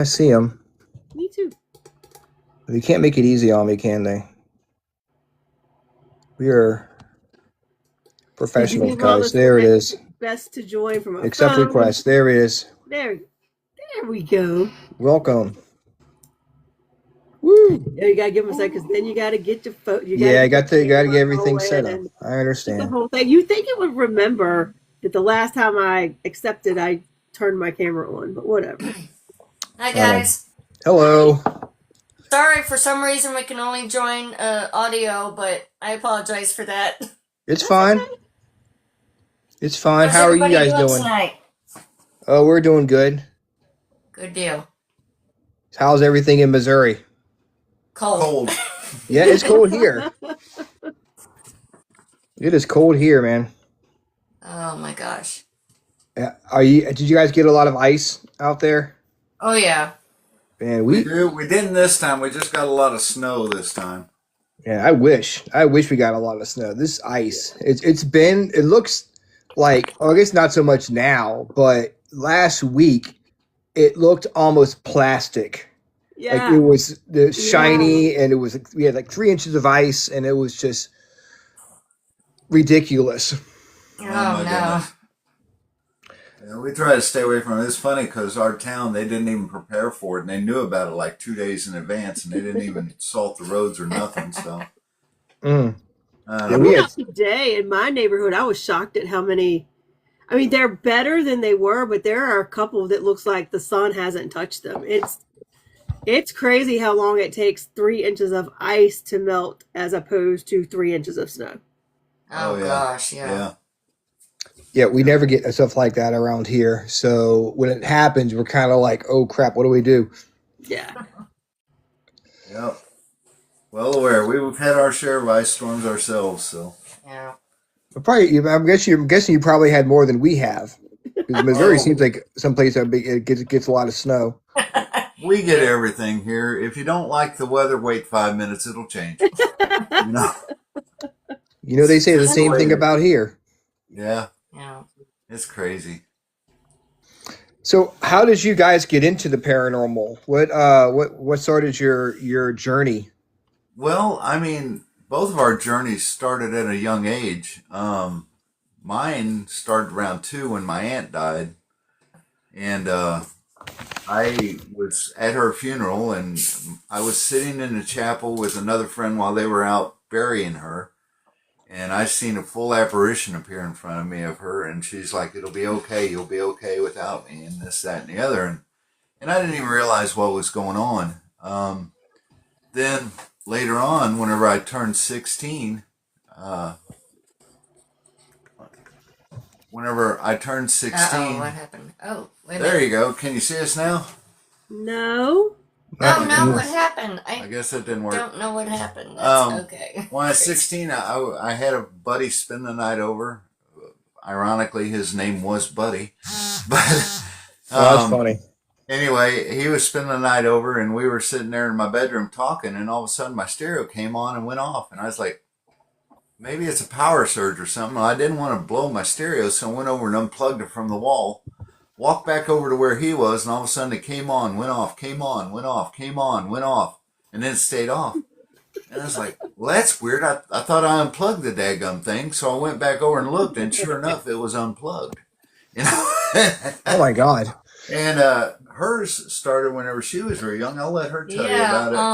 I see them. Me too. They can't make it easy on me, can they? We are Did you professionals, give all guys. the There it is. best to join from a Accept phone? request. There it is. There, there we go. Welcome. Woo. Yeah, you gotta give them a second, because then you gotta get your phone. You gotta Yeah, I get your got to get camera everything set going up. and I get the understand. whole thing. You think it would remember that the last time I accepted, I turned my camera on, but whatever. Hi I know. guys. Hello. Sorry, for some reason we can only join audio, but I apologize for that. It's That's fine. okay. It's fine. How's How are you everybody guys doing doing? tonight? Oh, we're doing good. Good deal. How's everything in Missouri? Cold. Cold. Yeah, it's cold here. It is cold here, man. Oh my gosh. Are you? Did you guys get a lot of ice out there? Oh yeah. Man, We do. We didn't this time. We just got a lot of snow this time. yeah, I wish we got a lot of snow. This ice, it looks like, well, I guess not so much now, but last week it looked almost plastic. Like it Yeah, was the yeah. shiny, and it was we had like 3 inches of ice, and it was just ridiculous. Oh Oh my no. goodness. Yeah, we try to stay away from it. It's funny because our town, they didn't even prepare for it, and they knew about it like 2 days in advance, and they didn't even salt the roads or nothing. So Mm. I Yeah, I don't we went know. had. out today in my neighborhood. I was shocked at how many. I mean, they're better than they were, but there are a couple that looks like the sun hasn't touched them. It's crazy how long it takes 3 inches of ice to melt as opposed to 3 inches of snow. Oh Oh yeah, gosh, yeah. yeah, Yeah, we yeah, never get stuff like that around here. So when it happens, we're kind of like, oh crap, what do we do? Yeah. yeah. Well aware. We've had our share of ice storms ourselves. So Yeah. But probably, I'm guessing you probably had more than we have, because Missouri oh, seems like someplace that it gets a lot of snow. we get everything here. If you don't like the weather, wait 5 minutes. It'll change. You know, They it's say the just the same way thing it is. about here. Yeah, Yeah. it's crazy. So, how did you guys get into the paranormal? What started your journey? Well, I mean, both of our journeys started at a young age. Mine started around 2 when my aunt died, and I was at her funeral, and I was sitting in the chapel with another friend while they were out burying her, and I seen a full apparition appear in front of me of her, and she's like, "It'll be okay. You'll be okay without me," and this, that, and the other, and I didn't even realize what was going on. Then later on, whenever I turned 16, uh, whenever I turned Uh oh, what 16, happened? Oh, wait a there minute. you go. Can you see us now? No. Oh Uh, no, what mm, happened? I I guess that didn't work. don't know what happened. That's okay. When I was Crazy. 16, I had a buddy spend the night over. Ironically, his name was Buddy. But oh, that's um, funny. anyway, he was spending the night over, and we were sitting there in my bedroom talking, and all of a sudden my stereo came on and went off. And I was like, maybe it's a power surge or something. I didn't want to blow my stereo, so I went over and unplugged it from the wall. Walked back over to where he was, and all of a sudden it came on, went off, came on, went off, came on, went off, and then it stayed off. And I was like, well, that's weird. I thought I unplugged the daggum thing, so I went back over and looked, and sure enough, it was unplugged. You know? Oh my God. And hers started whenever she was very young. I'll let her tell you Yeah, about it.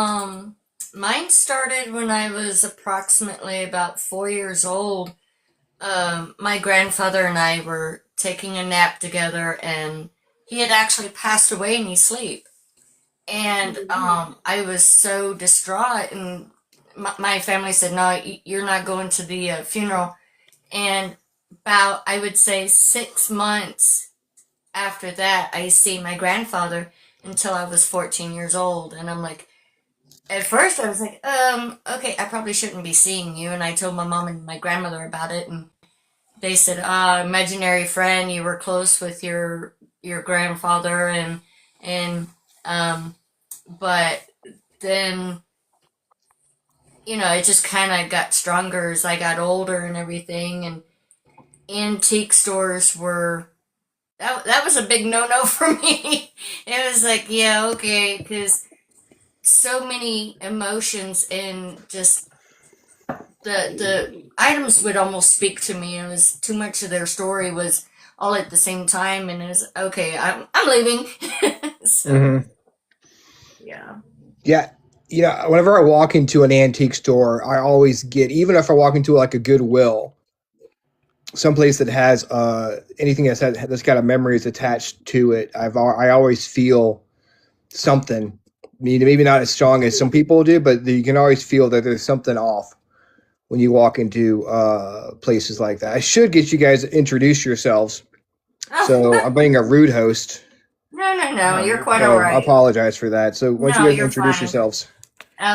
mine started when I was approximately about 4 years old. My grandfather and I were taking a nap together, and he had actually passed away in his sleep. And I was so distraught, and my family said, "No, you're not going to the funeral." And about, I would say, 6 months after that, I see my grandfather until I was 14 years old, and I'm like, at first I was like, okay, I probably shouldn't be seeing you, and I told my mom and my grandmother about it, and they said, imaginary friend, you were close with your grandfather, and um, but then it just kind of got stronger as I got older and everything, and antique stores were that was a big no-no for me. It was like, yeah, okay, because so many emotions and just the items would almost speak to me. It was too much of their story was all at the same time, and it was okay. I'm leaving. So Hmm. yeah. Yeah. Whenever I walk into an antique store, I always get, even if I walk into like a Goodwill, someplace that has anything that's got a memories attached to it, I always feel something. I mean, maybe not as strong as some people do, but you can always feel that there's something off when you walk into places like that. I should get you guys to introduce yourselves. So I'm being a rude host. No, no, no. No, You're you're quite all So fine. I right. apologize for that. So why don't No, you guys you're introduce fine. yourselves?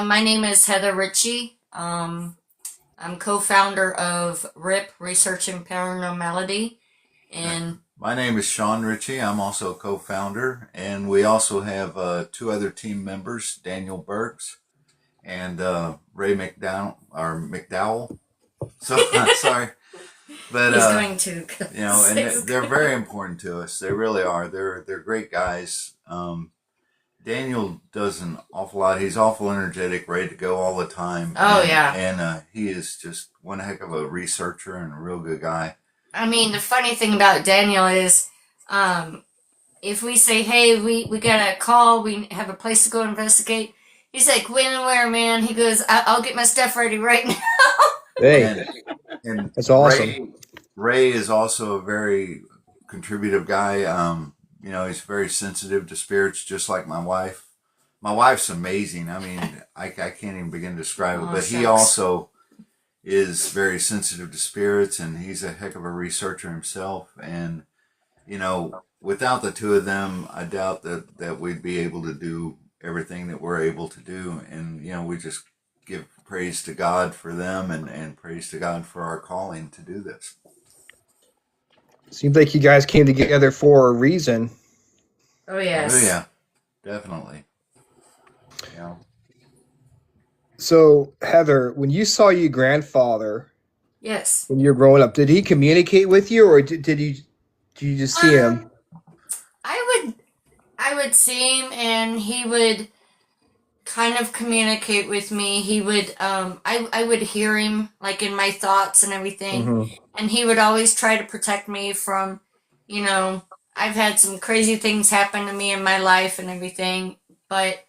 My name is Heather Ritchie. I'm co-founder of R.I.P. Research and Paranormality, and My name is Sean Ritchie. I'm also a co-founder, and we also have two other team members, Daniel Burks and Ray McDowell. So sorry, but he's going to and say they're very important to us. They really are. They're great guys. Daniel does an awful lot. He's awful energetic, ready to go all the time, Oh yeah. and he is just one heck of a researcher and a real good guy. I mean, the funny thing about Daniel is, um, if we say, "Hey, we got a call, we have a place to go investigate," he's like, "When and where, man?" He goes, "I'll get my stuff ready right now." Hey, And and that's awesome. Ray is also a very contributive guy. He's very sensitive to spirits, just like my wife. My wife's amazing. I mean, I can't even begin to describe it. Oh But he shucks. also is very sensitive to spirits, and he's a heck of a researcher himself. And without the two of them, I doubt that we'd be able to do everything that we're able to do. And we just give praise to God for them, and praise to God for our calling to do this. Seems like you guys came together for a reason. Oh Oh yes. yeah, definitely. Yeah. So Heather, when you saw your grandfather Yes. when you were growing up, did he communicate with you, or did you just see him? Um, I would see him, and he would kind of communicate with me. He would I would hear him like in my thoughts and everything. Hmm. And he would always try to protect me from, you know, I've had some crazy things happen to me in my life and everything, but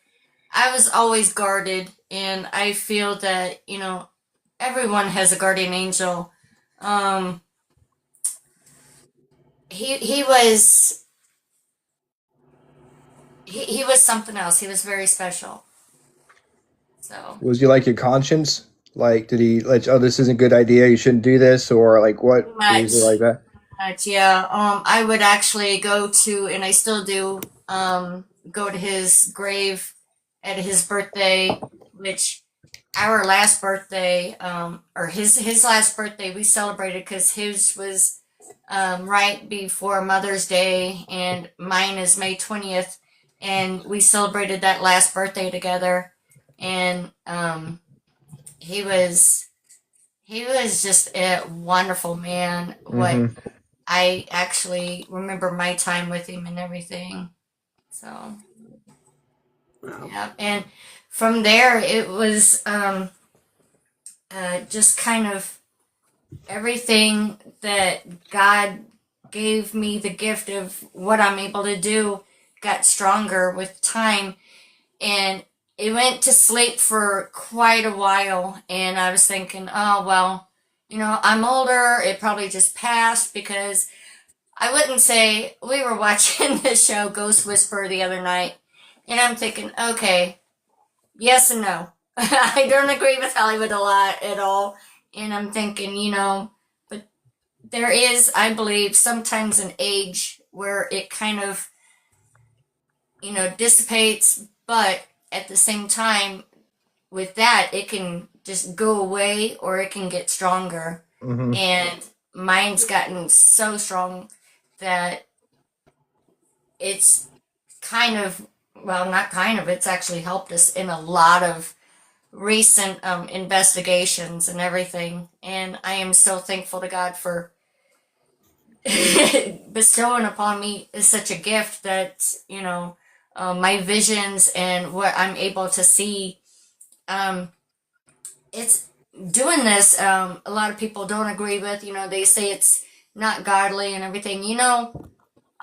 I was always guarded, and I feel that, everyone has a guardian angel. Um he was he was something else. He was very special. So, Was he like your conscience? Like, did he like, oh, this isn't a good idea, you shouldn't do this, or like pretty what? Was it like much. that? Much, yeah. I would actually go to, and I still do, go to his grave at his birthday, which our last birthday, or his last birthday, we celebrated because his was right before Mother's Day, and mine is May 20th, and we celebrated that last birthday together, and he was he was just a wonderful man. What Hmm. I actually remember my time with him and everything. So, Wow. yeah. And from there, it was just kind of everything that God gave me the gift of what I'm able to do got stronger with time. And it went to sleep for quite a while. And I was thinking, oh, well, I'm older. It probably just passed because I wouldn't say we were watching the show Ghost Whisperer the other night, and I'm thinking, okay, yes and no. I don't agree with Hollywood a lot at all, and I'm thinking, but there is, I believe, sometimes an age where it kind of, dissipates, but at the same time, with that, it can just go away or it can get stronger. Hmm. And mine's gotten so strong that it's kind of, well, not kind of, it's actually helped us in a lot of recent investigations and everything. And I am so thankful to God for bestowing upon me is such a gift that, my visions and what I'm able to see, um, it's doing this. A lot of people don't agree with, they say it's not godly and everything.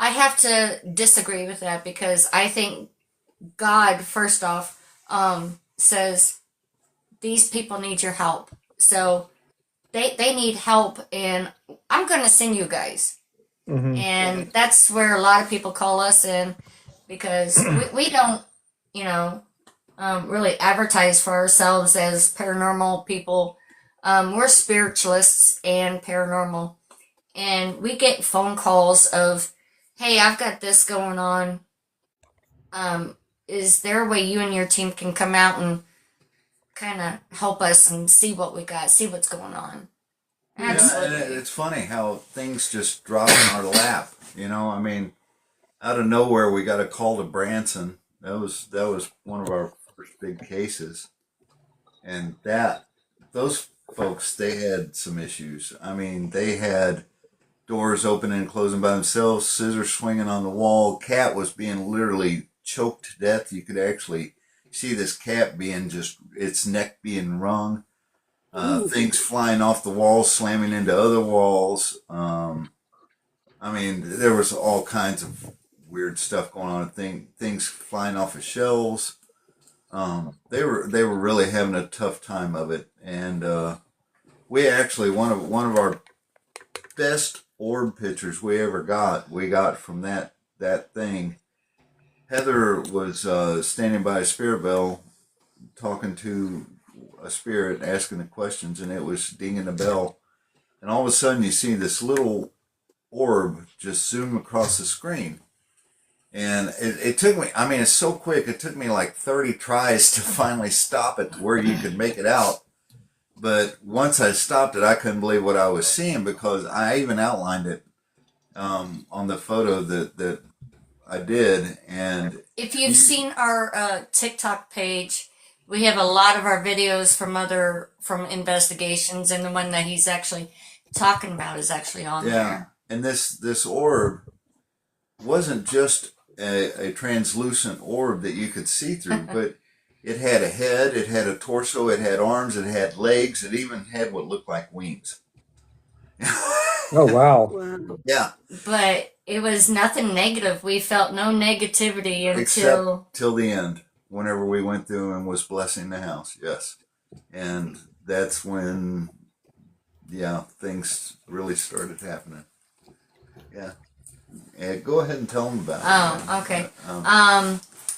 I have to disagree with that because I think God, first off, says these people need your help. So they need help, and I'm going to send you guys. Hmm. And that's where a lot of people call us in because we don't, you know, really advertise for ourselves as paranormal people. We're spiritualists and paranormal. And we get phone calls of, hey, I've got this going on. Um, is there a way you and your team can come out and kind of help us and see what we got, see what's going on? Yeah, and Absolutely. it's funny how things just drop in our lap. I mean, out of nowhere, we got a call to Branson. That was one of our first big cases, and those folks, they had some issues. I mean, they had doors opening and closing by themselves, scissors swinging on the wall. Cat was being literally choked to death. You could actually see this cat being just its neck being wrung. Ooh. Things flying off the walls, slamming into other walls. I mean, there was all kinds of weird stuff going on. Things flying off of shelves. They were really having a tough time of it, and we actually one of our best orb pictures we got from that thing. Heather was standing by a spirit bell, talking to a spirit, asking the questions, and it was dinging the bell. And all of a sudden, you see this little orb just zoom across the screen. And it took me, I mean, it's so quick, it took me like 30 tries to finally stop it to where you could make it out. But once I stopped it, I couldn't believe what I was seeing because I even outlined it on the photo that I did. And If you've you, seen our TikTok page, we have a lot of our videos from investigations, and the one that he's actually talking about is actually on yeah, there. and this orb wasn't just a translucent orb that you could see through, but it had a head, it had a torso, it had arms, it had legs, it even had what looked like wings. Oh wow. Wow. Yeah, But it was nothing negative. We felt no negativity except until till the end, whenever we went through and was blessing the house. Yes, and that's when, yeah, things really started happening. Yeah, and go ahead and tell them about it. oh, okay.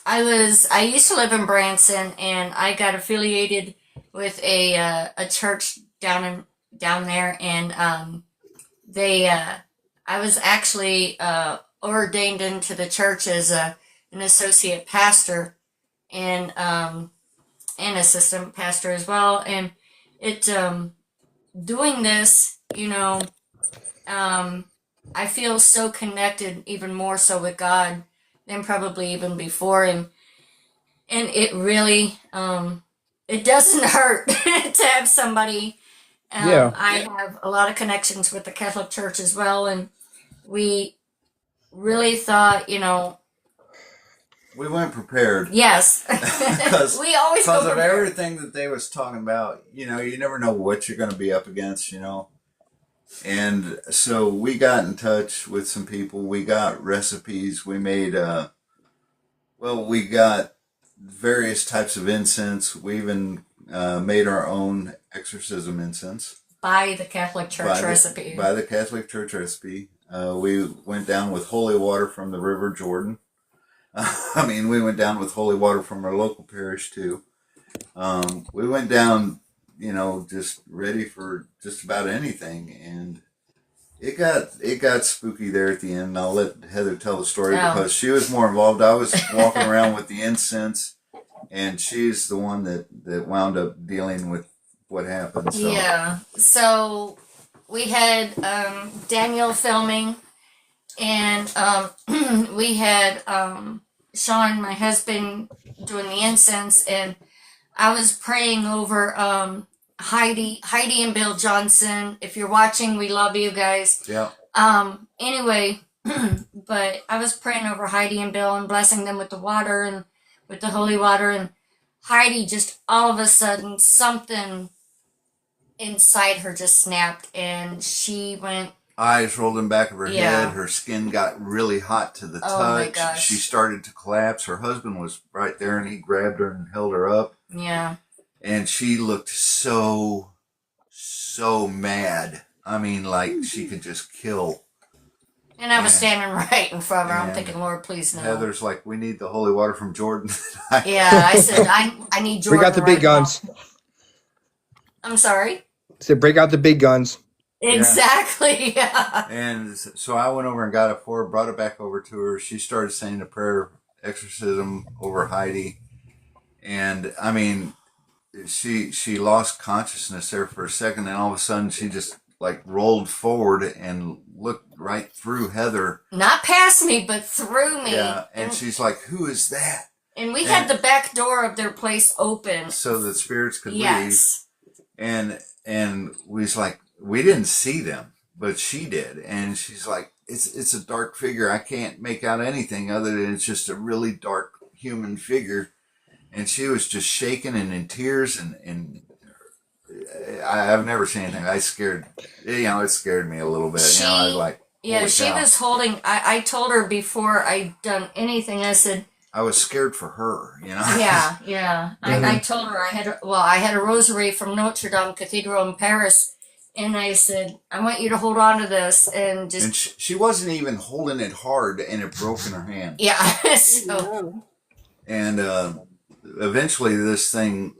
I used to live in Branson, and I got affiliated with a church down there, and they I was actually ordained into the church as an associate pastor and an assistant pastor as well. And it doing this, um, I feel so connected, even more so with God than probably even before. And it really it doesn't hurt to have somebody. Yeah. I have a lot of connections with the Catholic Church as well, and we really thought, We went prepared yes, because we always go of prepared. everything that they was talking about. You never know what you're going to be up against. And so we got in touch with some people. We got recipes. We made we got various types of incense. We even made our own exorcism incense By the Catholic by Church the recipe. by the Catholic Church recipe. We went down with holy water from the River Jordan. I mean, we went down with holy water from our local parish too. We went down, just ready for just about anything, and it got spooky there at the end. And I'll let Heather tell the story Oh. because she was more involved. I was walking around with the incense, and she's the one that wound up dealing with what happened. So Yeah. So we had Daniel filming, and we had Sean, my husband, doing the incense, and I was praying over Heidi and Bill Johnson. If you're watching, we love you guys. yeah, Anyway, but I was praying over Heidi and Bill and blessing them with the water and with the holy water. And Heidi just all of a sudden, something inside her just snapped and she went, Eyes rolled in back of her yeah. head. Her skin got really hot to the Oh my touch. gosh. She started to collapse. Her husband was right there, and he grabbed her and held her up. Yeah. And she looked so mad. I mean, like she could just kill. And I was standing right in front of her. I'm and thinking, Lord, please no. Heather's like, we need the holy water from Jordan. Yeah, I said, I need Jordan. Break out the big right guns. now. I'm sorry? Said break out the big guns. Exactly, yeah. And so I went over and got it for her, brought it back over to her. She started saying a prayer exorcism over Heidi. And I mean, she lost consciousness there for a second, and all of a sudden she just like rolled forward and looked right through Heather. Not past me, but through me. Yeah, and she's like, who is that? And we had the back door of their place open. So the spirits could yes. leave. And we was like, we didn't see them, but she did. And she's like, it's a dark figure. I can't make out anything other than it's just a really dark human figure. And she was just shaking and in tears, and I've never seen anything. It scared me a little bit. I was like, yeah, she was holding. I told her before I'd done anything. I said, I was scared for her. Yeah, yeah. Mm-hmm. I told her I had a rosary from Notre Dame Cathedral in Paris, and I said, I want you to hold on to this and just. And she wasn't even holding it hard, and it broke in her hand. Yeah. So. And eventually, this thing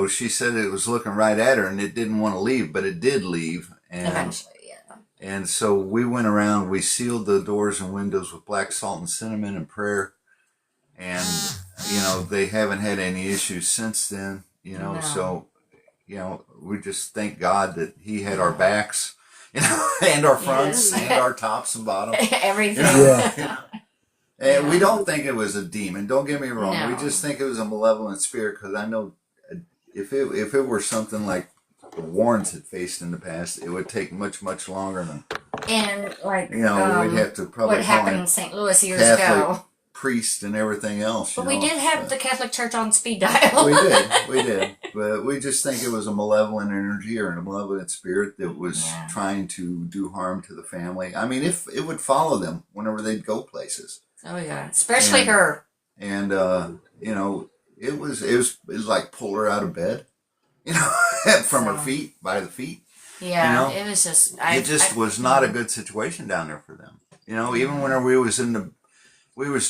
she said it was looking right at her, and it didn't want to leave, but it did leave. And eventually, yeah. And so we went around. We sealed the doors and windows with black salt and cinnamon and prayer. And they haven't had any issues since then. No. So we just thank God that He had our backs, and our fronts, and our tops and bottoms, everything. Yeah. And we don't think it was a demon. Don't get me wrong. No. We just think it was a malevolent spirit, because I know if it were something like the Warrens had faced in the past, it would take much longer than. And like we'd have to probably what happened in St. Louis years Catholic ago. Priest and everything else. But we did have the Catholic Church on speed dial. We did. But we just think it was a malevolent energy or a malevolent spirit that was trying to do harm to the family. I mean, if it would follow them whenever they'd go places. Oh yeah, especially her. And it was like pull her out of bed, from her feet, by the feet. Yeah, it was just. It was not a good situation down there for them. Even whenever we was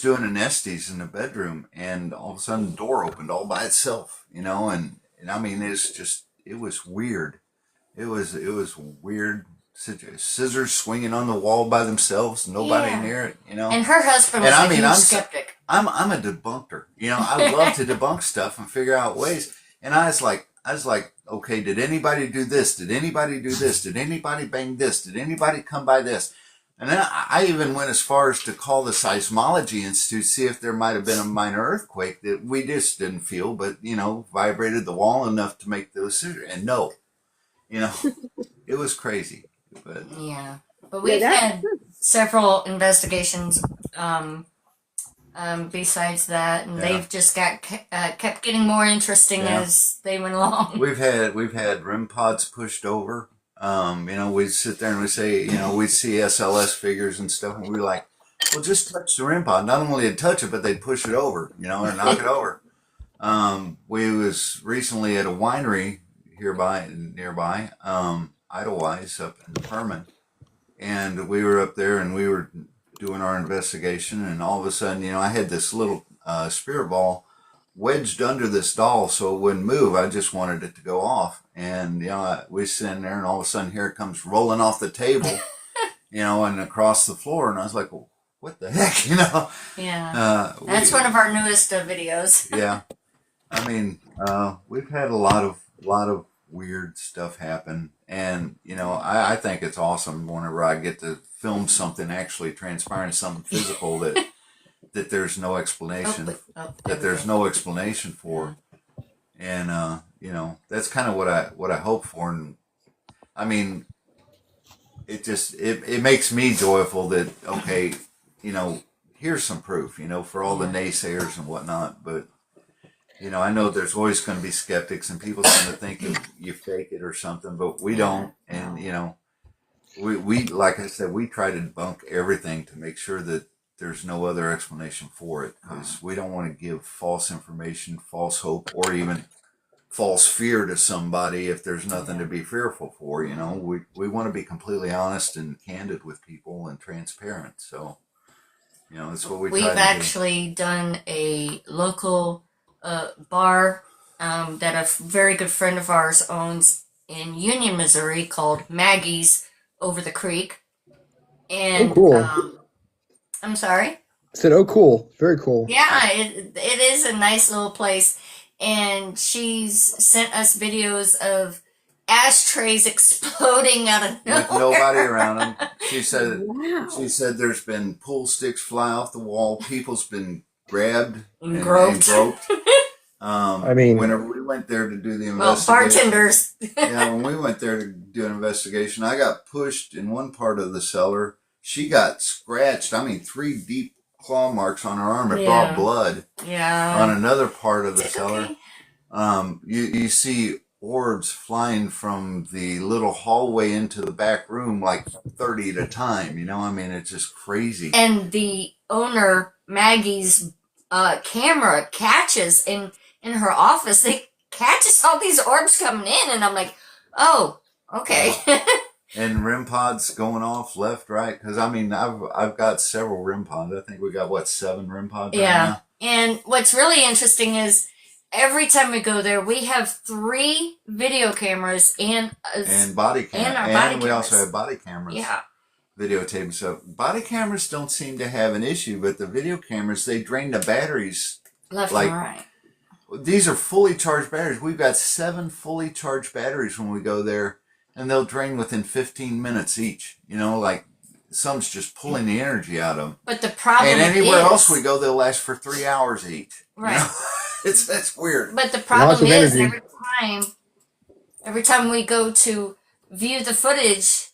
doing an Estes in the bedroom, and all of a sudden the door opened all by itself. And I mean, it was weird. It was weird. Scissors swinging on the wall by themselves, nobody near it, And her husband was a huge skeptic. I'm a debunker. I love to debunk stuff and figure out ways. And I was like, okay, did anybody do this? Did anybody do this? Did anybody bang this? Did anybody come by this? And then I even went as far as to call the Seismology Institute, see if there might have been a minor earthquake that we just didn't feel, but, vibrated the wall enough to make those scissors. And no, it was crazy. But but we've had several investigations besides that, and they've just kept getting more interesting as they went along. We've had REM pods pushed over. We sit there and we say, we see SLS figures and stuff, and we're like, well, just touch the REM pod. Not only they'd touch it, but they'd push it over, or knock it over. We was recently at a winery nearby, Idlewise up in Herman, and we were up there and we were doing our investigation, and all of a sudden, I had this little spirit ball wedged under this doll so it wouldn't move. I just wanted it to go off, and we sitting there, and all of a sudden here it comes rolling off the table, and across the floor, and I was like, well, what the heck, Yeah, that's one of our newest videos. Yeah, I mean, we've had a lot of weird stuff happen, and I think it's awesome whenever I get to film something actually transpiring, something physical that there's no explanation there's no explanation for, and that's kind of what I hope for. And I mean, it makes me joyful that, okay, here's some proof, for all the naysayers and whatnot. But I know there's always going to be skeptics and people's going to think you fake it or something, but we don't. And we like I said, we try to debunk everything to make sure that there's no other explanation for it, because we don't want to give false information, false hope, or even false fear to somebody if there's nothing to be fearful for. We want to be completely honest and candid with people and transparent. So that's what we try We've to actually done a local bar that a very good friend of ours owns in Union, Missouri, called Maggie's over the creek. Oh, And cool. I'm sorry. I said, oh, cool. Very cool. Yeah, it is a nice little place. And she's sent us videos of ashtrays exploding out of nowhere. with nobody around them. She said Wow. there's been pool sticks fly off the wall. People's been grabbed And and groped. groped. I mean, Whenever we went there to do the Well, investigation, bartenders. yeah, when we went there to do an investigation, I got pushed in one part of the cellar. She got scratched. I mean, 3 deep claw marks on her arm. It brought blood. Yeah. On another part of the cellar, you see orbs flying from the little hallway into the back room, like 30 at a time. I mean, it's just crazy. And the owner, Maggie's camera catches in her office. It catches all these orbs coming in, and I'm like, oh, okay. And REM pods going off left, right. Because I mean, I've got several REM pods. I think we got 7 REM pods right now. And what's really interesting is every time we go there, we have 3 video cameras and body cameras. And our and body we cameras. also have body cameras. Yeah. Videotaping stuff. Body cameras don't seem to have an issue, but the video cameras, they drain the batteries Left like and right. These are fully charged batteries. We've got 7 fully charged batteries when we go there, and they'll drain within 15 minutes each. Like some's just pulling the energy out of them. But the problem And anywhere is, else we go, they'll last for 3 hours each. Right. That's weird. But the Lots problem of is energy. every time we go to view the footage,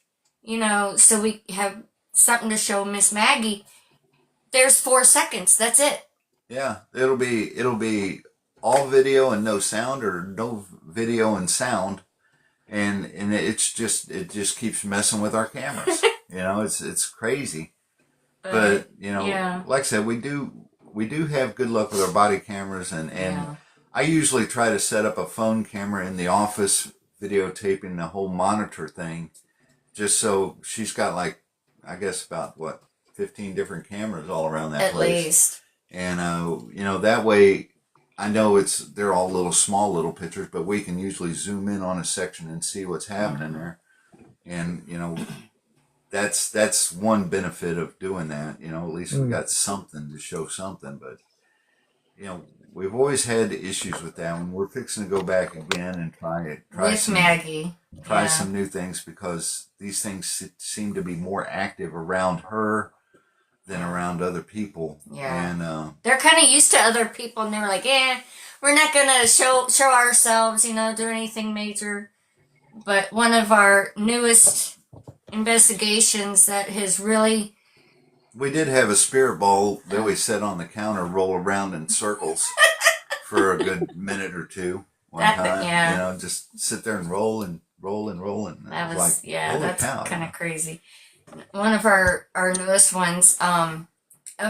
so we have something to show Miss Maggie, there's 4 seconds. That's it. Yeah, it'll be all video and no sound, or no video and sound, and it just keeps messing with our cameras. It's crazy. But like I said, we do have good luck with our body cameras, and I usually try to set up a phone camera in the office, videotaping the whole monitor thing, just so she's got I guess about 15 different cameras all around that At place. least. And that way, I know they're all small little pictures, but we can usually zoom in on a section and see what's happening there. And that's one benefit of doing that. At least we got something to show something. But we've always had issues with that, and we're fixing to go back again and try With Maggie. Try some new things, because these things seem to be more active around her than around other people. Yeah. And they're kind of used to other people, and they were like, we're not gonna show ourselves, do anything major. But one of our newest investigations that has really... We did have a spirit ball that we set on the counter roll around in circles for a good minute or two one time. Yeah. Just sit there and roll and roll and roll. And That was like, holy that's cow, kind of crazy. One of our newest ones, a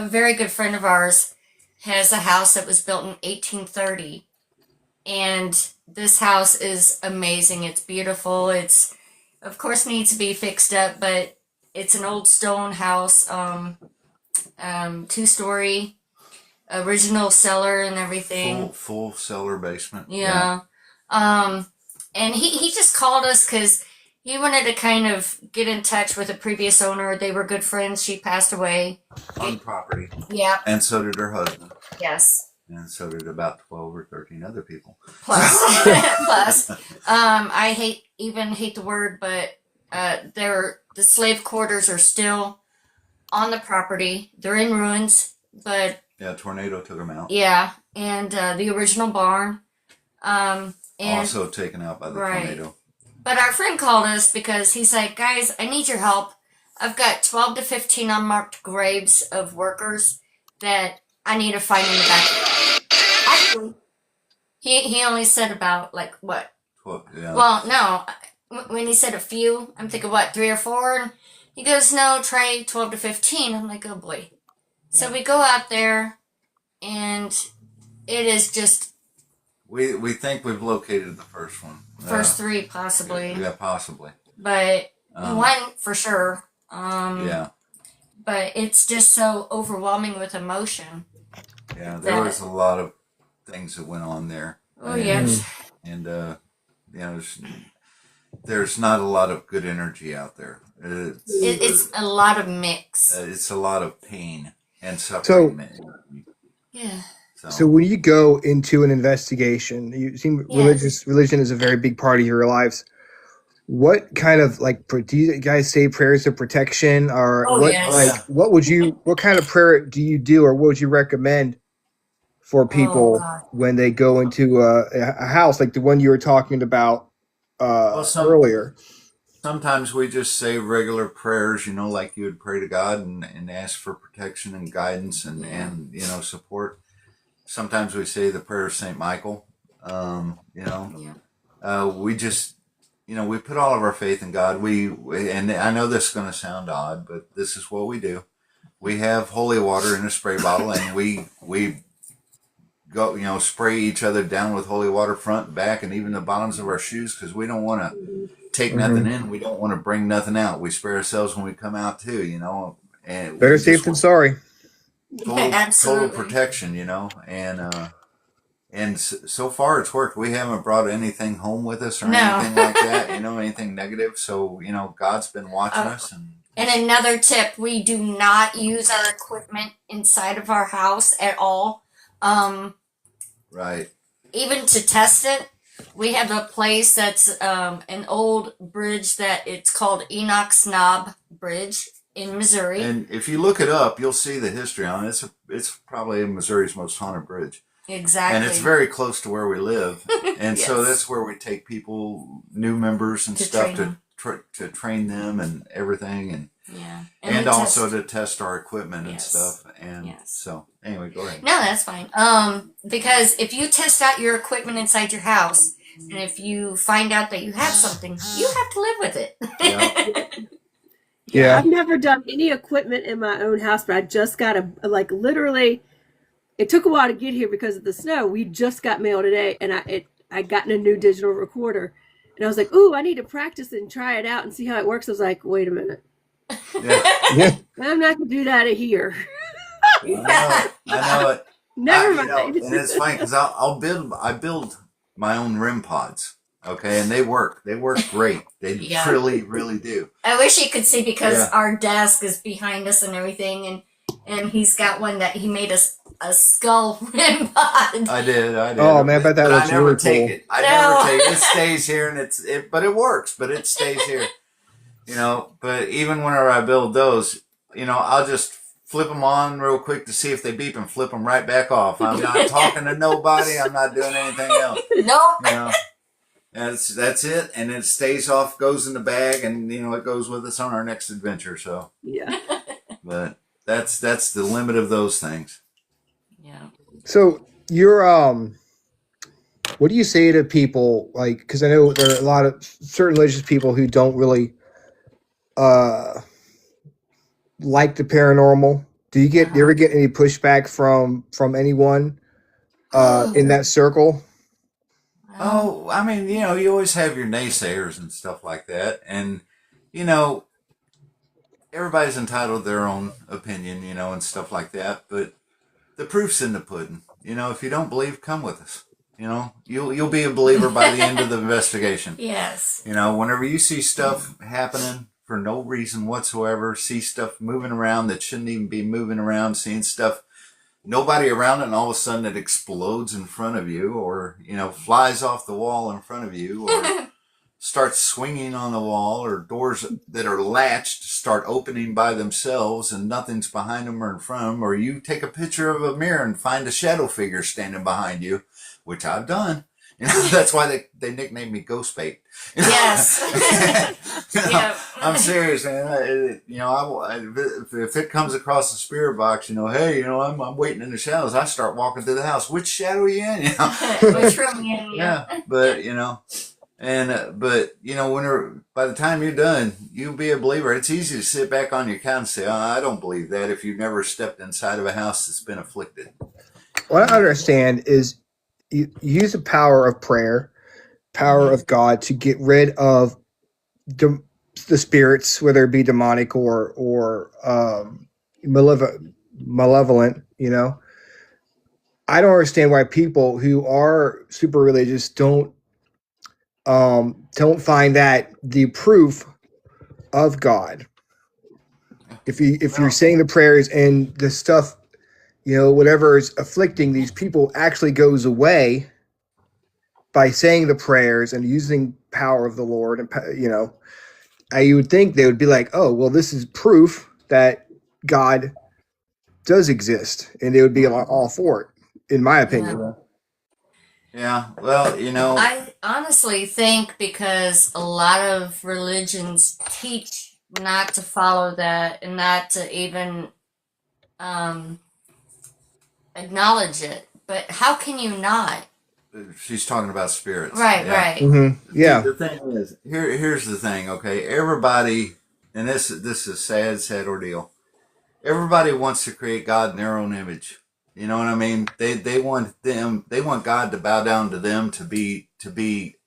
very good friend of ours has a house that was built in 1830. And this house is amazing. It's beautiful. It's, of course, needs to be fixed up, but it's an old stone house, 2-story, original cellar and everything. Full cellar basement. Yeah. And he just called us because he wanted to kind of get in touch with a previous owner. They were good friends. She passed away. On property. Yeah. And so did her husband. Yes. And so did about 12 or 13 other people. Plus, I hate the word, but the slave quarters are still on the property. They're in ruins, but yeah, tornado took them out. Yeah, and the original barn, and also taken out by the tornado. But our friend called us because he's like, guys, I need your help. I've got 12 to 15 unmarked graves of workers that I need to find in the back. Actually, he only said about, like, what? Well, yeah. Well, no. When he said a few, I'm thinking, what, 3 or 4? And he goes, no, try 12 to 15. I'm like, oh boy. So we go out there, and it is just We think we've located the first one. first 3 possibly. Yeah, possibly. But one for sure. Yeah. But it's just so overwhelming with emotion. Yeah, there was a lot of things that went on there. Oh, yes. And there's not a lot of good energy out there. It's a lot of mix. It's a lot of pain and suffering. Yeah. So when you go into an investigation, you seem religion is a very big part of your lives. What kind of do you guys say prayers of protection, or what kind of prayer do you do, or what would you recommend for people when they go into a house like the one you were talking about earlier? Sometimes we just say regular prayers, like you would pray to God and ask for protection and guidance and support. Sometimes we say the prayer of Saint Michael. We just we put all of our faith in God. And I know this is going to sound odd, but this is what we do. We have holy water in a spray bottle, and we go, spray each other down with holy water front and back, and even the bottoms of our shoes, because we don't want to take nothing in. We don't want to bring nothing out. We spray ourselves when we come out too, And better safe than sorry. Total protection, and so far it's worked. We haven't brought anything home with us or anything like that, anything negative. So, God's been watching us. And another tip, we do not use our equipment inside of our house at all. Right. Even to test it, we have a place that's an old bridge that it's called Enoch's Knob Bridge in Missouri. And if you look it up, you'll see the history on it. It's probably Missouri's most haunted bridge. Exactly. And it's very close to where we live. And so that's where we take people, new members and stuff to train them and everything. And also to test our equipment and stuff. And so anyway, go ahead. No, that's fine. Because if you test out your equipment inside your house, and if you find out that you have something, you have to live with it. Yeah. I've never done any equipment in my own house, but I just got literally, it took a while to get here because of the snow. We just got mail today, and I gotten a new digital recorder, and I was like, ooh, I need to practice and try it out and see how it works. I was like, wait a minute. Yeah. I'm not going to do that here. I know it. Never mind. And it's funny because I build my own RIM pods. Okay, and they work. They work great. They really, really do. I wish you could see because our desk is behind us and everything, and he's got one that he made us a skull rim pod. I did. Oh man, but that looks really cool. I never take it. It stays here, and but it works. But it stays here. But even whenever I build those, I'll just flip them on real quick to see if they beep and flip them right back off. I'm not talking to nobody. I'm not doing anything else. Nope. And that's it, and it stays off, goes in the bag, and it goes with us on our next adventure. So but that's the limit of those things. Yeah. So you're what do you say to people because I know there are a lot of certain religious people who don't really like the paranormal. Do you ever get any pushback from anyone in that circle? Oh, I mean, you always have your naysayers and stuff like that. And, everybody's entitled to their own opinion, and stuff like that. But the proof's in the pudding. If you don't believe, come with us. You'll be a believer by the end of the investigation. Yes. Whenever you see stuff happening for no reason whatsoever, see stuff moving around that shouldn't even be moving around, seeing stuff nobody around it, and all of a sudden it explodes in front of you, or flies off the wall in front of you, or starts swinging on the wall, or doors that are latched start opening by themselves and nothing's behind them or in front of them, or you take a picture of a mirror and find a shadow figure standing behind you, which I've done, That's why they nicknamed me Ghost Bait. Yes. Yep. I'm serious, man. If it comes across the spirit box, hey, I'm waiting in the shadows. I start walking through the house. Which shadow are you in? Which room you in? Yeah, but whenever by the time you're done, you'll be a believer. It's easy to sit back on your couch and say, "Oh, I don't believe that." If you've never stepped inside of a house that's been afflicted. What I understand is you use the power of prayer, power of God to get rid of the spirits, whether it be demonic or malevolent. I don't understand why people who are super religious don't find that the proof of God. If you're saying the prayers and the stuff, whatever is afflicting these people actually goes away by saying the prayers and using power of the Lord, and you would think they would be like, oh, well, this is proof that God does exist, and they would be all for it, in my opinion. Yeah. Well, I honestly think because a lot of religions teach not to follow that and not to even acknowledge it. But how can you not? she's talking about spirits. Right, Yeah. right. Mm-hmm. Yeah. The thing is, here's the thing. Okay, everybody, and this is a sad ordeal. Everybody wants to create God in their own image. You know what I mean? They want God to bow down to them to be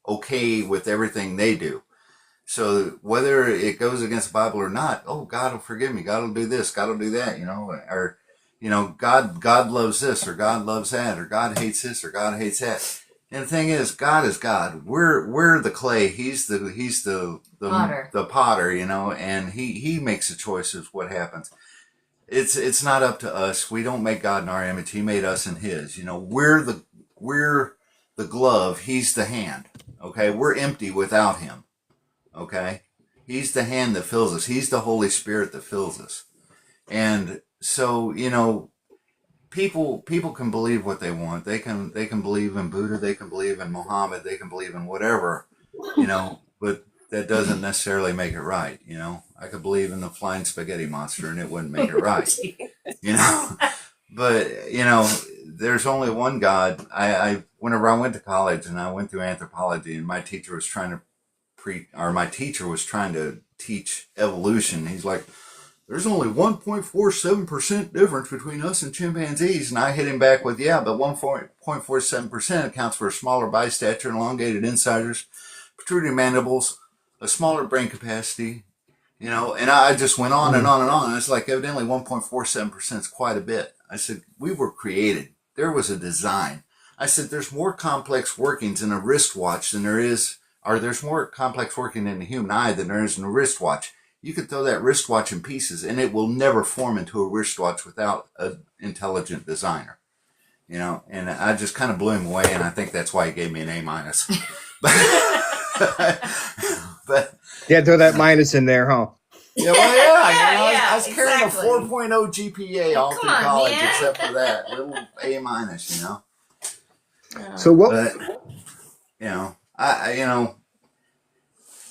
okay with everything they do. So whether it goes against the Bible or not, oh, God will forgive me. God will do this. God will do that. Or God loves this, or God loves that, or God hates this, or God hates that. And the thing is, God is God. We're the clay. He's the Potter. the potter. And he makes the choices what happens. It's not up to us. We don't make God in our image. He made us in His. We're the glove. He's the hand. Okay, we're empty without Him. Okay, He's the hand that fills us. He's the Holy Spirit that fills us. And so people can believe what they want. They can believe in Buddha. They can believe in Muhammad. They can believe in whatever. But that doesn't necessarily make it right. I could believe in the flying spaghetti monster and it wouldn't make it right. But there's only one God. Whenever I went to college and I went through anthropology, and my teacher was trying to teach evolution. He's like, there's only 1.47% difference between us and chimpanzees. And I hit him back with, yeah, but 1.47% accounts for a smaller body stature, elongated incisors, protruding mandibles, a smaller brain capacity, and I just went on and on and on. And it's like, evidently 1.47% is quite a bit. I said, we were created. There was a design. I said, there's more complex workings in a wristwatch than there's more complex working in the human eye than there is in a wristwatch. You could throw that wristwatch in pieces and it will never form into a wristwatch without an intelligent designer. And I just kind of blew him away, and I think that's why he gave me an A-. But Yeah, throw that minus in there, huh? yeah, well, yeah, Yeah, I was carrying exactly. a 4.0 GPA all Come through on, college, man. except for that little A-. So what? But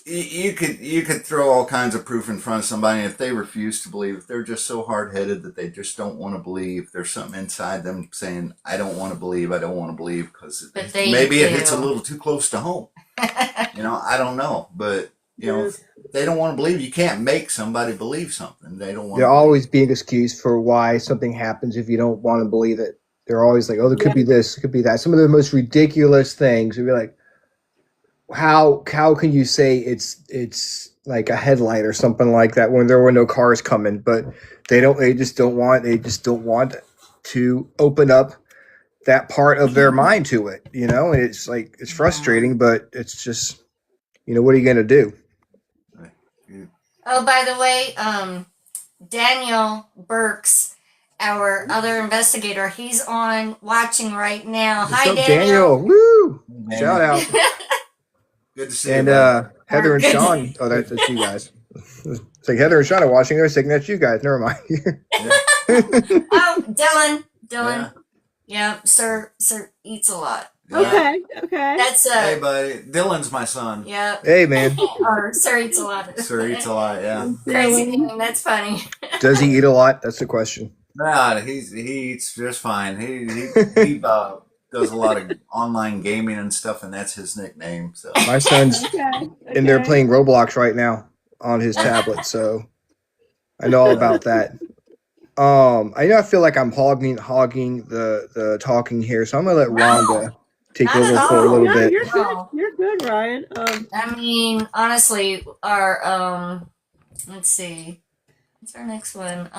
you could throw all kinds of proof in front of somebody. If they refuse to believe, if they're just so hard-headed that they just don't want to believe, there's something inside them saying, I don't want to believe, because maybe it hits a little too close to home. I don't know, but if they don't want to believe, you can't make somebody believe something they don't want. There'll always be an excuse for why something happens if you don't want to believe it. They're always like, oh, there could be this, it could be that. Some of the most ridiculous things would be like, how can you say it's like a headlight or something like that when there were no cars coming? But they just don't want to open up that part of their mind to it. And it's like, it's frustrating, but it's just, what are you gonna do? Oh, by the way, Daniel Burks, our other investigator, he's on watching right now. What's Hi, up, Daniel. Woo! Daniel. Shout out. Good to see And you. Heather and Sean. Oh, that's you guys. It's like Heather and Sean are watching. They're thinking that's you guys. Never mind. Oh, Dylan. Yeah. Yeah, Sir eats a lot. Yeah. Okay. Okay. That's Hey, buddy, Dylan's my son. yeah. Hey, man. Or Sir eats a lot. Sir eats a lot. Yeah. Crazy Dylan. name. That's funny. Does he eat a lot? That's the question. Nah, he eats just fine. He does a lot of online gaming and stuff, and that's his nickname. So My son's Okay. in there Okay. playing Roblox right now on his tablet, so I know all about that. I know I feel like I'm hogging the talking here, so I'm gonna let Rhonda take Not at over for a all. little No, bit. you're good. You're good, Ryan. I mean, honestly, our let's see, what's our next one?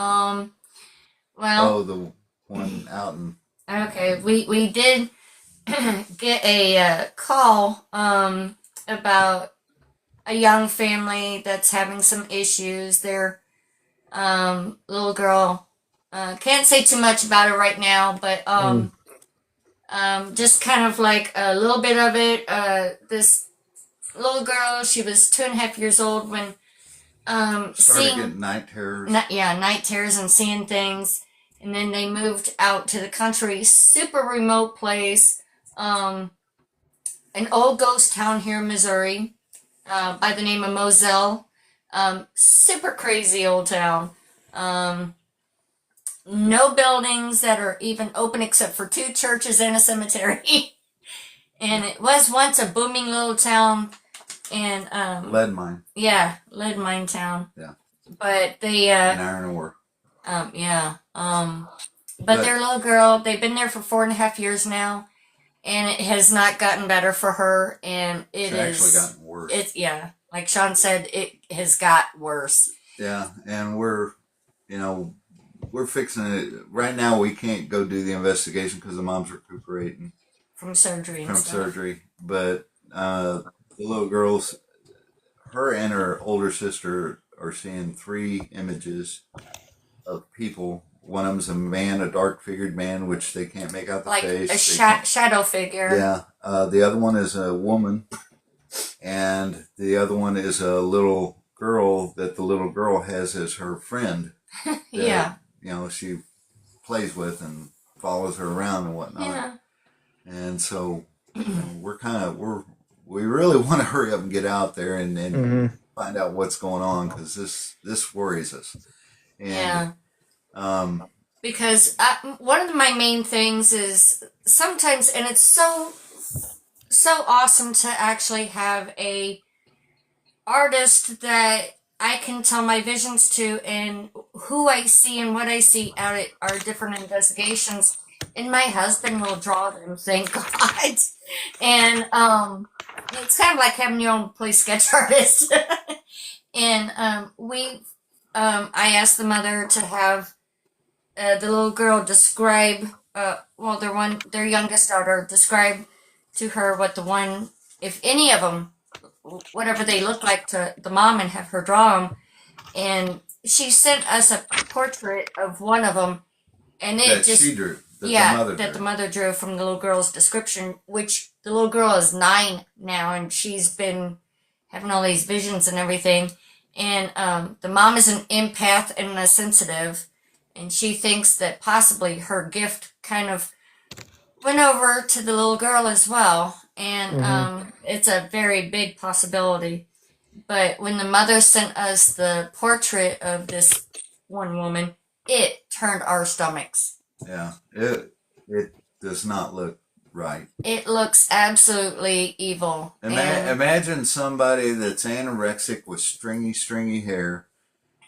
Well, the one out in okay, we did get a call about a young family that's having some issues. Their little girl can't say too much about it right now, but just kind of like a little bit of it. This little girl, she was 2.5 years old when started seeing getting night terrors. night terrors and seeing things, and then they moved out to the country, super remote place, an old ghost town here in Missouri, by the name of Moselle. Super crazy old town. No buildings that are even open except for 2 churches and a cemetery. And it was once a booming little town, and Lead mine. yeah, lead mine town. Yeah. But they An iron ore. yeah. But their little girl, they've been there for 4.5 years now, and it has not gotten better for her, and It's actually gotten worse. It's like Sean said, it has got worse. Yeah, and we're fixing it right now. We can't go do the investigation because the mom's recuperating From surgery and from stuff. surgery. But the little girls, her and her older sister, are seeing 3 images of people. One of them's a man, a dark-figured man, which they can't make out the Like face. a shadow figure. Yeah. The other one is a woman, and the other one is a little girl that the little girl has as her friend. That, Yeah. She plays with and follows her around and whatnot. Yeah. And so we really want to hurry up and get out there and find out what's going on, because this worries us. And, Yeah. Because one of my main things is sometimes, and it's so awesome to actually have a artist that I can tell my visions to, and who I see and what I see out at our different investigations. And my husband will draw them, thank God. And it's kind of like having your own play sketch artist. And I asked the mother to have the little girl describe, their youngest daughter, describe to her what the one, if any of them, whatever they look like, to the mom, and have her draw them. And she sent us a portrait of one of them, and it that she drew. The mother drew from the little girl's description, which the little girl is 9 now, and she's been having all these visions and everything. And the mom is an empath and a sensitive, and she thinks that possibly her gift kind of went over to the little girl as well. And it's a very big possibility. But when the mother sent us the portrait of this one woman, it turned our stomachs. Yeah, it does not look right. It looks absolutely evil. Imagine somebody that's anorexic with stringy hair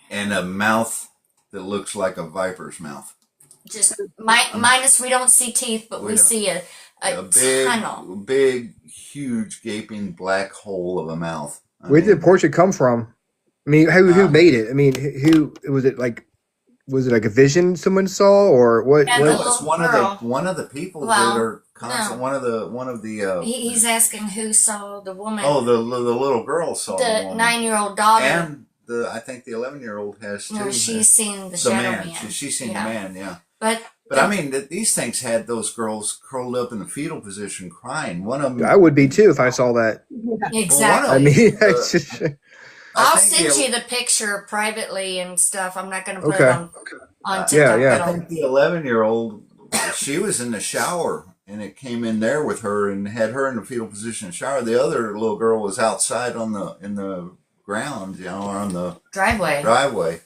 and a mouth that looks like a viper's mouth. Just minus, we don't see teeth, but we see a big, tunnel. Big, huge, gaping black hole of a mouth. Where did the portrait come from? I mean, who made it? I mean, who was it? Like, was it like a vision someone saw, or what? Yeah, No, it's one of the people that are constant. No. One of the. He's asking who saw the woman. Oh, the little girl saw the woman. 9-year-old daughter. And I think the 11-year-old has too. No, she's seen the shadow man. She's seen the man, yeah. But I mean, these things had those girls curled up in the fetal position crying. One of them. I would be too if I saw that. Exactly. I mean, it's just, I'll send you the picture privately and stuff. I'm not going to put it on TikTok Yeah. at all. I think the 11-year-old she was in the shower and it came in there with her and had her in the fetal position in the shower. The other little girl was outside on the in the ground, you know, on the driveway,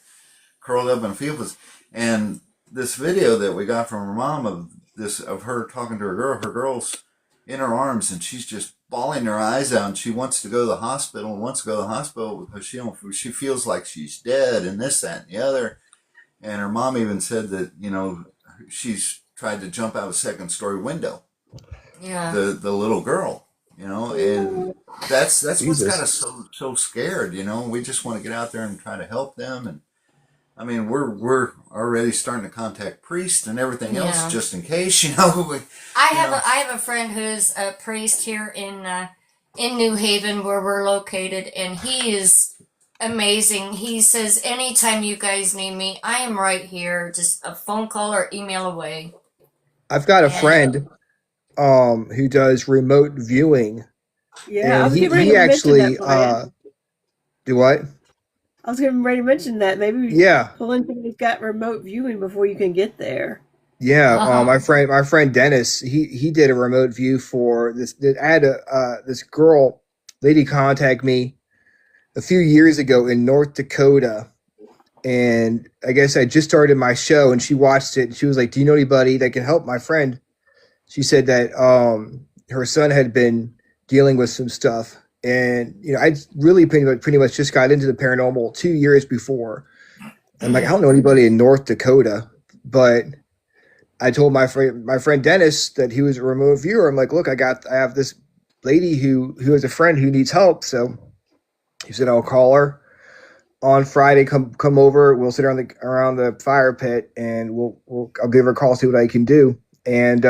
curled up in a fetal position. And this video that we got from her mom of her talking to her girl's in her arms, and she's just bawling her eyes out. And she wants to go to the hospital and wants to go to the hospital because she feels like she's dead and this, that, and the other. And her mom even said that, you know, she's tried to jump out a second story window. Yeah. The little girl, you know, and that's what's Jesus. got us so scared, you know. We just want to get out there and try to help them. And I mean, we're already starting to contact priests and everything else Yeah. just in case, you know. I have a friend who's a priest here in New Haven, where we're located, and he is amazing. He says, anytime you guys need me, I am right here. Just a phone call or email away. I've got a And friend who does remote viewing, Yeah, I and was getting ready he to mention that, actually Brian. do what? I was getting ready to mention that. Maybe Yeah, pull in somebody's got remote viewing before you can get there. yeah. uh-huh. My friend Dennis, he did a remote view for this. I had this lady contact me a few years ago in North Dakota, and I guess I just started my show, and she watched it. And she was like, "Do you know anybody that can help my friend?" She said that her son had been dealing with some stuff, and you know, I really pretty much just got into the paranormal 2 years before. I'm like, I don't know anybody in North Dakota, but I told my friend Dennis that he was a remote viewer. I'm like, look, I have this lady who has a friend who needs help, so he said I'll call her on Friday. Come over. We'll sit around the fire pit, and I'll give her a call, see what I can do. And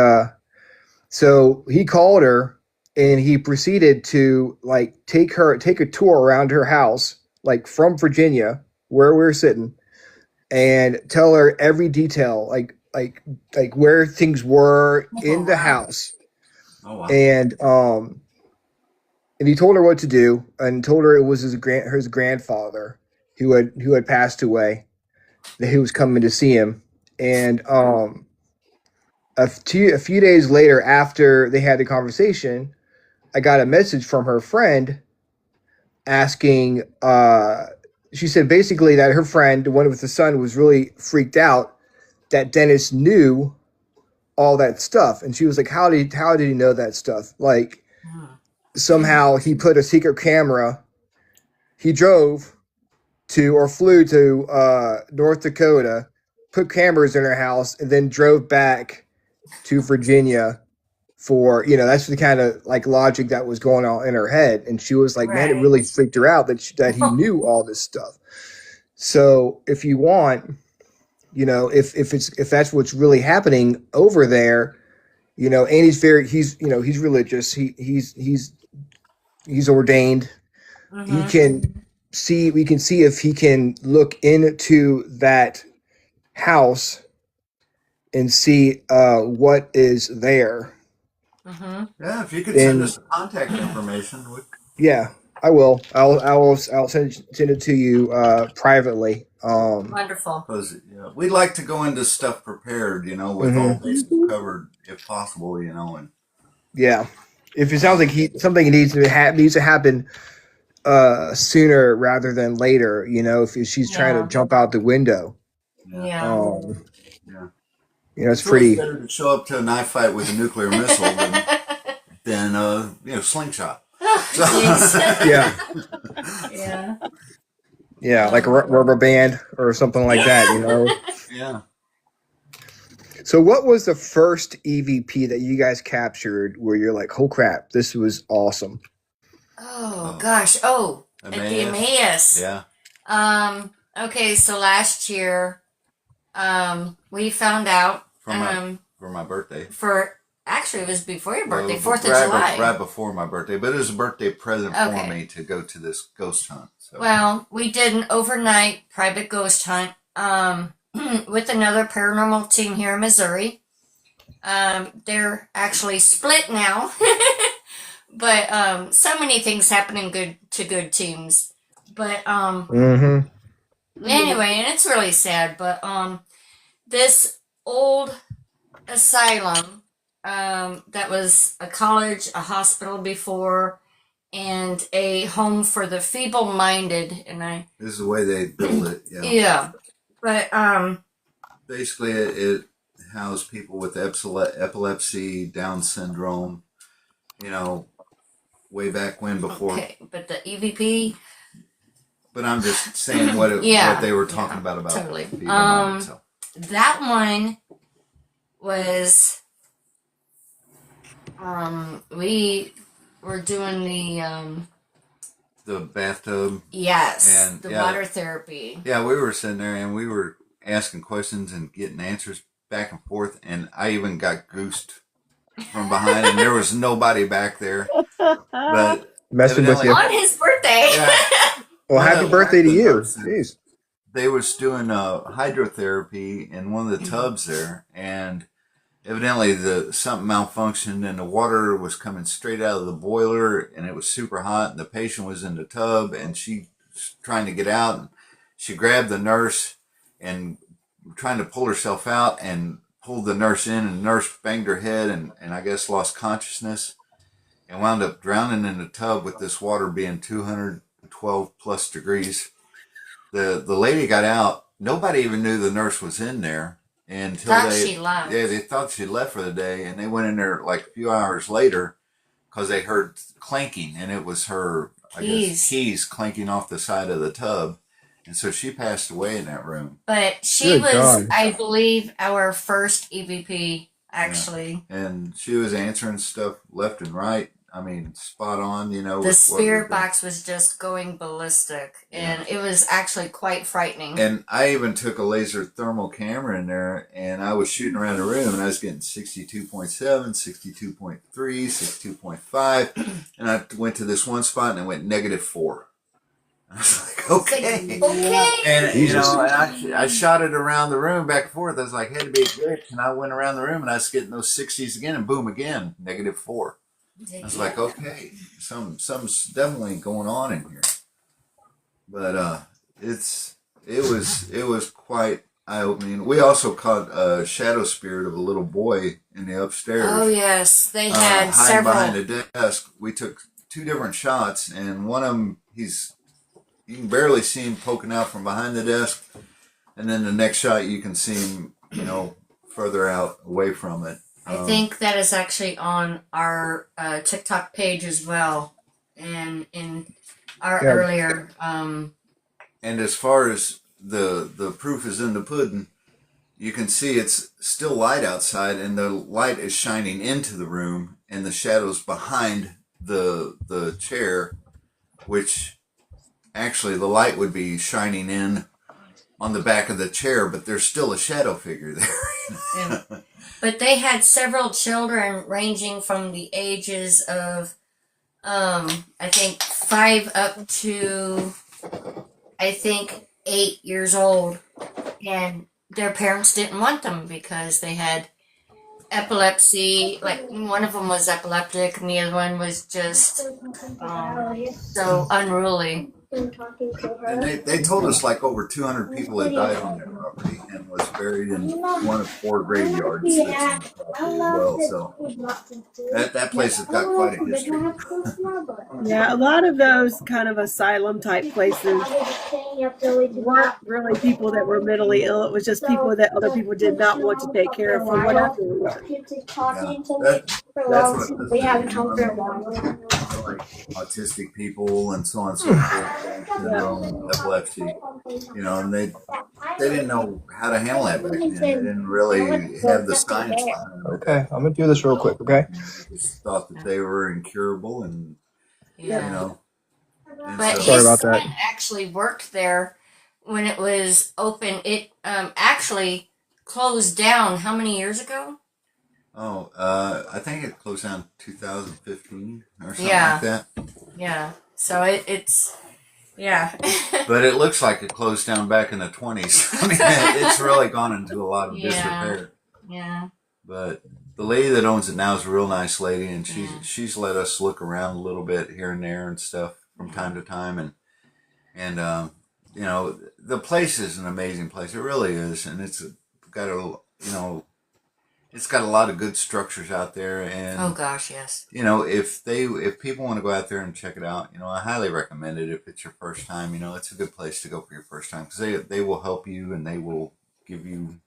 so he called her, and he proceeded to like take a tour around her house, like from Virginia, where we were sitting, and tell her every detail, like where things were in the Wow. house. Oh wow. And he told her what to do, and told her it was his grandfather who had passed away, that he was coming to see him. And a few days later, after they had the conversation, I got a message from her friend asking. She said basically that her friend, the one with the son, was really freaked out that Dennis knew all that stuff, and she was like, how did he know that stuff? Like, somehow he put a secret camera. He drove to or flew to North Dakota, put cameras in her house, and then drove back to Virginia for, you know, that's the kind of like logic that was going on in her head. And she was like, man, it Right. really freaked her out that he knew all this stuff. So if you want, you know, if that's what's really happening over there, you know, and he's religious. He's ordained. He can we can see if he can look into that house and see what is there. Yeah, if you could send And us the contact information, yeah, I will. I'll send it to you privately. Wonderful. because we'd like to go into stuff prepared, you know, with all Mhm. bases covered if possible, you know, and Yeah, if it sounds like something needs to happen sooner rather than later, you know, if she's trying to Yeah. jump out the window, yeah, Yeah. yeah. you know, it's It's really pretty. better to show up to a knife fight with a nuclear missile than you know, slingshot. So, Jeez. Yeah, Yeah. yeah, like a rubber band or something like that, you know. yeah. So, what was the first EVP that you guys captured where you're like, "Oh crap, this was awesome"? Oh Oh, gosh. Oh, at the Emmaus. Emmaus. Yeah. Okay, so last year, we found out For my birthday. actually, it was before your birthday, Well, 4th of July. right before my birthday, but it was a birthday present for Okay. me to go to this ghost hunt. So. Well, we did an overnight private ghost hunt with another paranormal team here in Missouri. They're actually split now, but so many things happen in good teams. But Mm-hmm. anyway, and it's really sad. But this old asylum. That was a college, a hospital before, and a home for the feeble-minded. And I, This is the way they build it. Yeah. yeah, but Basically, it housed people with epilepsy, Down syndrome. You know, way back when before. okay, but the EVP. But I'm just saying what Yeah, they were talking about totally. feeble-minded. So That one was we were doing the bathtub. yes, And the water therapy. Yeah, we were sitting there and we were asking questions and getting answers back and forth, and I even got goosed from behind, and there was nobody back there. But Messing with you. On his birthday. Yeah. Well, happy birthday to you. Jeez. They was doing hydrotherapy in one of the tubs there, and evidently something malfunctioned, and the water was coming straight out of the boiler, and it was super hot, and the patient was in the tub, and she was trying to get out, and she grabbed the nurse and trying to pull herself out and pulled the nurse in, and the nurse banged her head and I guess lost consciousness and wound up drowning in the tub with this water being 212 plus degrees. The lady got out. Nobody even knew the nurse was in there until she left. Yeah, they thought she left for the day, and they went in there like a few hours later because they heard clanking, and it was her keys clanking off the side of the tub, and so she passed away in that room. But she Good was, God. I believe, our first EVP actually. Yeah. And she was answering stuff left and right. I mean, spot on, you know. The spirit box was just going ballistic, and it was actually quite frightening. And I even took a laser thermal camera in there, and I was shooting around the room, and I was getting 62.7, 62.3, 62.5, and I went to this one spot, and it went -4. I was like, okay. And, you know, and I shot it around the room back and forth. I was like, hey, to be a bitch. And I went around the room, and I was getting those 60s again, and boom, again, -4. I was like, okay, something's definitely going on in here. But it was quite eye-opening. We also caught a shadow spirit of a little boy in the upstairs. Oh yes, they had several behind the desk. We took 2 different shots, and one of them you can barely see him poking out from behind the desk, and then the next shot you can see him, you know, further out away from it. I think that is actually on our TikTok page as well, and in our earlier. And as far as the proof is in the pudding, you can see it's still light outside, and the light is shining into the room, and the shadows behind the chair, which actually the light would be shining in on the back of the chair, but there's still a shadow figure there. Yeah. But they had several children ranging from the ages of, I think 5 up to, I think 8 years old, and their parents didn't want them because they had epilepsy. Like one of them was epileptic, and the other one was just so unruly. And they told us like over 200 people had died on their property and was buried in one of 4 graveyards that's on the property as well. So that place has got quite a history. Yeah, a lot of those kind of asylum type places weren't really people that were mentally ill. It was just people that other people did not want to take care of for whatever reason. That's what we haven't talked for a while. Like autistic people and so on and so forth, syndrome, epilepsy, you know, and they didn't know how to handle that back then. They didn't really have the science behind it. Okay, I'm gonna do this real quick. Okay. They just thought that they were incurable, and you know. But so, his about son that. actually worked there when it was open. It actually closed down how many years ago? Oh, I think it closed down 2015 or something like that. Yeah. So it's yeah. But it looks like it closed down back in the 20s. I mean, it's really gone into a lot of disrepair. Yeah. But the lady that owns it now is a real nice lady, and she's let us look around a little bit here and there and stuff from time to time, and you know, the place is an amazing place. It really is, and it's got a, you know, it's got a lot of good structures out there, Oh and gosh, yes. if people want to go out there and check it out, I highly recommend it. If it's your first time, it's a good place to go for your first time, because they will help you, and they will give you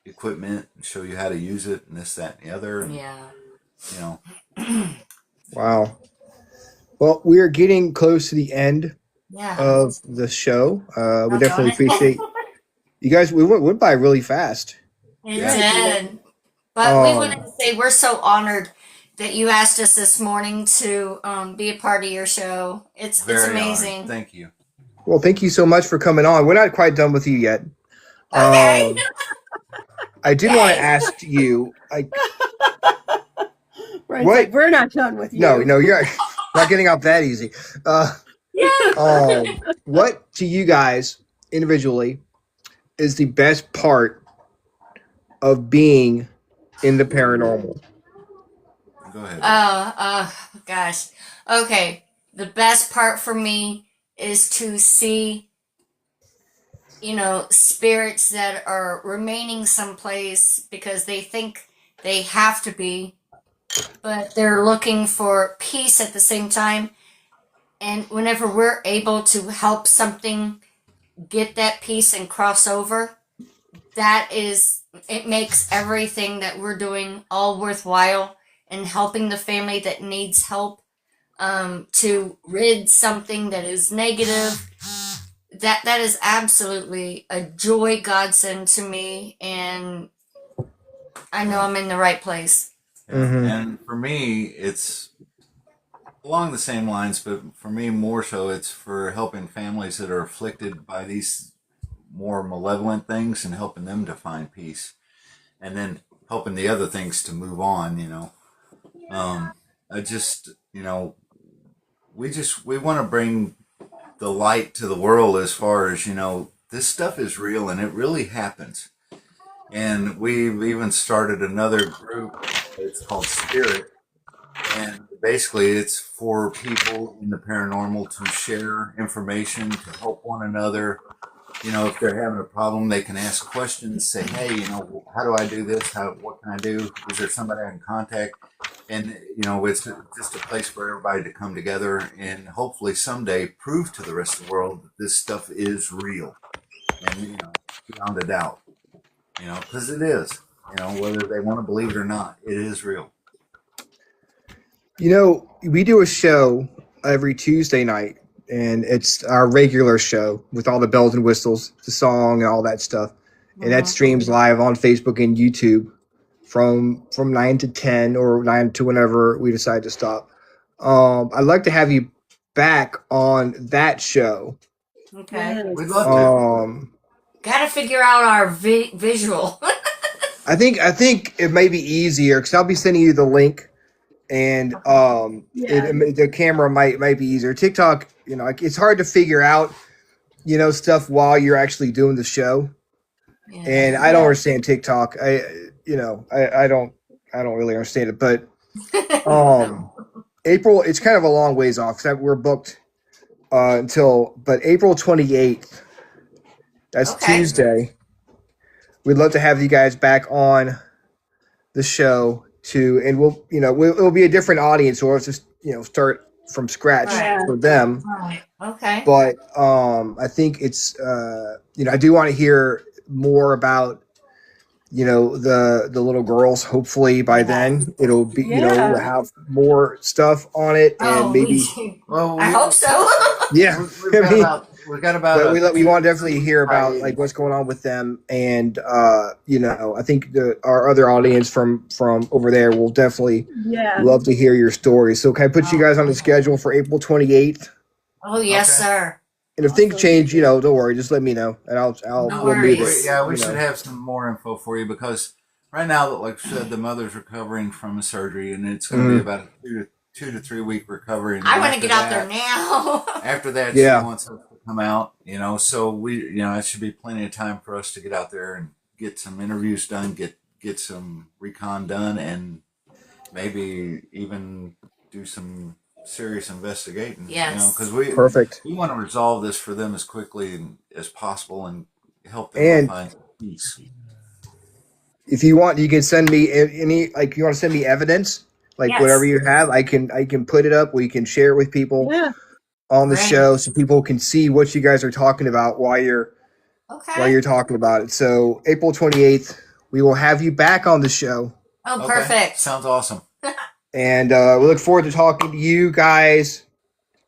equipment and show you how to use it, and this, that, and the other, and Yeah. you know Wow. Well, we are getting close to the end Yeah. of the show. We Doggone definitely it. appreciate you guys. We went by really fast. It yeah. Yeah, it did. did. But we wanted Um, to say we're so honored that you asked us this morning to be a part of your show. It's Very honored. amazing. Thank you. well, thank you so much for coming on. We're not quite done with you yet. Okay. Um, I did want to Yay. ask you, like, Brian's like, what? we're not done with No, you. no, you're not getting out that easy. Yeah. What to you guys individually is the best part of being in the paranormal? Go ahead, Rick. Gosh. Okay. The best part for me is to see, spirits that are remaining someplace because they think they have to be, but they're looking for peace at the same time. And whenever we're able to help something get that peace and cross over, it makes everything that we're doing all worthwhile, and helping the family that needs help to rid something that is negative. That is absolutely a joy godsend to me, and I know I'm in the right place. Yeah, Mm-hmm. and for me, it's along the same lines, but for me more so, it's for helping families that are afflicted by these more malevolent things and helping them to find peace, and then helping the other things to move on. I just, we want to bring the light to the world, as far as this stuff is real and it really happens. And we've even started another group. It's called Spirit, and basically it's for people in the paranormal to share information, to help one another. If they're having a problem, they can ask questions, say, hey, how do I do this? What can I do? Is there somebody I can contact? And, it's just a place for everybody to come together and hopefully someday prove to the rest of the world that this stuff is real. And, beyond a doubt, because it is, whether they want to believe it or not, it is real. We do a show every Tuesday night, and it's our regular show with all the bells and whistles, the song, and all that stuff. And that Mm-hmm. streams live on Facebook and YouTube from 9 to 10 or 9 to whenever we decide to stop. I'd like to have you back on that show. Okay. We'd Yes. love to. Gotta figure out our visual. I think it may be easier because I'll be sending you the link, and Yeah. the camera might be easier. TikTok, like, it's hard to figure out stuff while you're actually doing the show, and Yeah. I don't understand TikTok. I don't really understand it, but No. April, it's kind of a long ways off because we're booked but April 28th. That's Okay. Tuesday. We'd love to have you guys back on the show too, and it'll be a different audience, so we'll just start from scratch Right. Yeah. for them. Right. Okay. But I think it's I do want to hear more about the little girls. Hopefully by Yeah. then it'll be Yeah. we'll have more stuff on it, and Oh, we maybe do. Well, I hope so. yeah. we've I got mean, about we've got about but a we want to definitely hear about like hiatus. what's going on with them, and I think our other audience from over there will definitely Yeah. love to hear your story. So can I put you guys on the schedule for April 28th? Oh, yes, Okay. sir. And if things Awesome. change, don't worry, just let me know, and No we'll move worries. it. We should have some more info for you, because right now, like I said, the mother's recovering from a surgery, and it's going to be about a 2 to 3 week recovery. And I want to after get out there that- now. After that, Yeah. she wants us to come out. So we, it should be plenty of time for us to get out there and get some interviews done, get some recon done, and maybe even do some serious investigating. Yes. Because we Perfect. want to resolve this for them as quickly as possible and help them And find peace. if you want, you can send me any, like, you want to send me evidence, like whatever Yes. you have. I can put it up. We can share it with people Yeah. on the Great. show so people can see what you guys are talking about while you're Okay. talking about it. So April 28th, we will have you back on the show, Oh, Okay. perfect. Sounds awesome. and we look forward to talking to you guys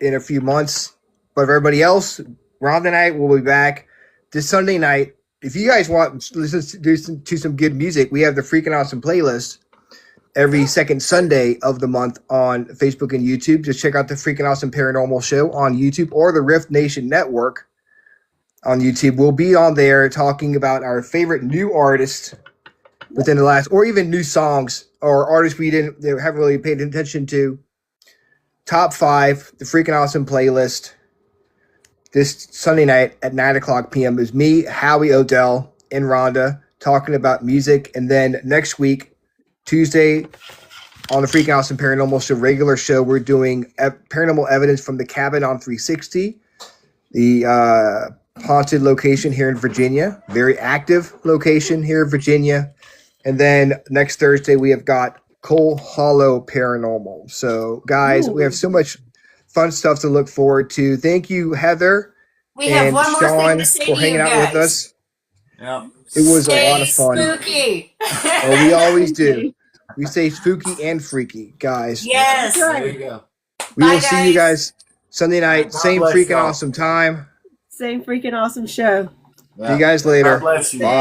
in a few months. But for everybody else, Rhonda and I will be back this Sunday night. If you guys want to listen to some good music, we have the Freaking Awesome playlist every second Sunday of the month on Facebook and YouTube. Just check out the Freaking Awesome Paranormal Show on YouTube or the Rift Nation Network on YouTube. We'll be on there talking about our favorite new artists within the last, or even new songs or artists we haven't really paid attention to. Top 5, the Freaking Awesome playlist. This Sunday night at 9:00 p.m. is me, Howie Odell, and Rhonda talking about music. And then next week, Tuesday, on the Freaking Awesome Paranormal Show regular show, we're doing paranormal evidence from the cabin on 360, the haunted location here in Virginia, very active location here in Virginia. And then next Thursday, we have got Coal Hollow Paranormal. So, guys, we have so much fun stuff to look forward to. Thank you, Heather We have and one more thing Sean, to say for to hanging you out with guys. us. Yeah. It was a lot Stay of fun. spooky. Oh, we always do. We stay spooky and freaky, guys. Yes. That's right. There you go. We Bye, will see you guys. guys Sunday night. God Same bless freaking y'all. awesome time. Same freaking awesome show. See you guys later. God bless you. Bye.